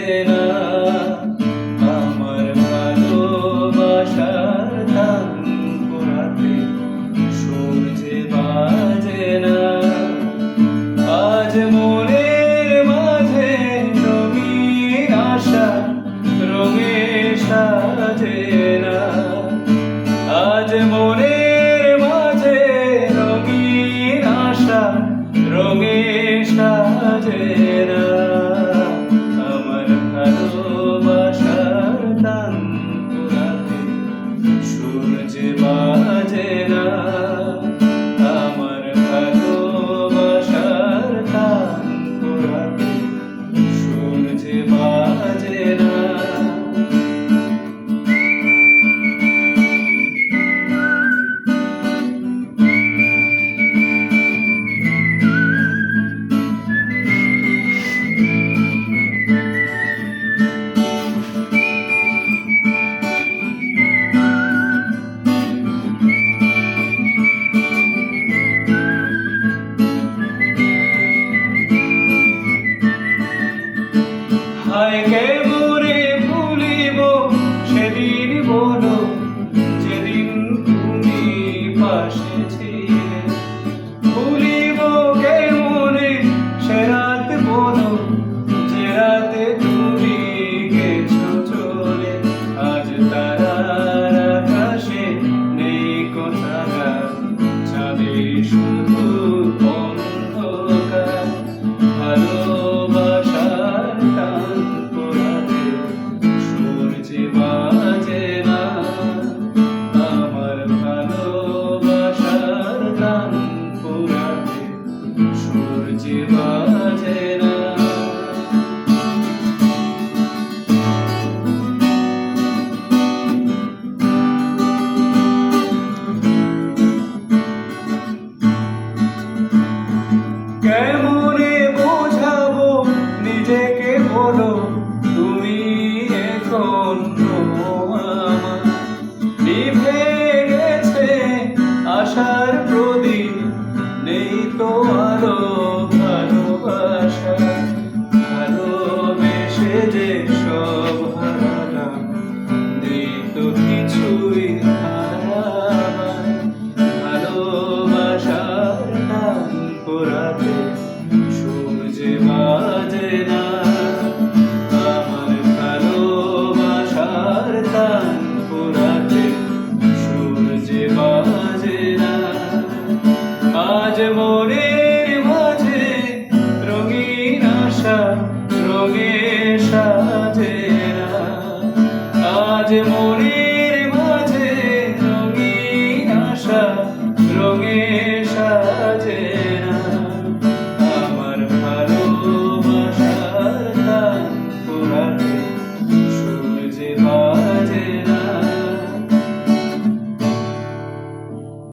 বাজে না, আমার ভালোবাসার গান পোড়াতে সুর যে বাজে না। আজ মনের মাঝে রঙিন আশা রঙে সাজে না, আজ মনের মাঝে রঙিন আশা রঙে সাজে না। আমার ভালোবাসার গান পোড়াতে সুর যে বাজে না, আমার ভালোবাসার গান পোড়াতে সুর যে বাজে না। হায় কেমনে ভুলিব সেদিন বলো, যেদিন তুমি পাশে ছিলে। ভুলিব কেমনে সে রাত বলো, যে রাতে তুমি গেছো চলে। আজ তারার আকাশে নেই কোথাকার, চাঁদে শুধু অন্ধকার। ভালোবাসার টান পোড়াতে সুর যে বাজে না, আমার ভালোবাসার টান পোড়াতে সুর যে বাজে না। কেমনে বোঝাবো নিজেকে বলো, তুমি এখন আমার। নিভে গেছে আশার প্রদীপ, নেই তো আলো ভালোবাসা। ভালোবেসে যে সব হারালাম, নেই তো কিছুই হারাবার। ভালোবাসার টান পোড়াতে সুর যে বাজে না, আমার ভালোবাসার টান পোড়াতে সুর যে বাজে না। আজ মনের মাঝে রঙিন আশা রঙে সাজে না, আজ মনে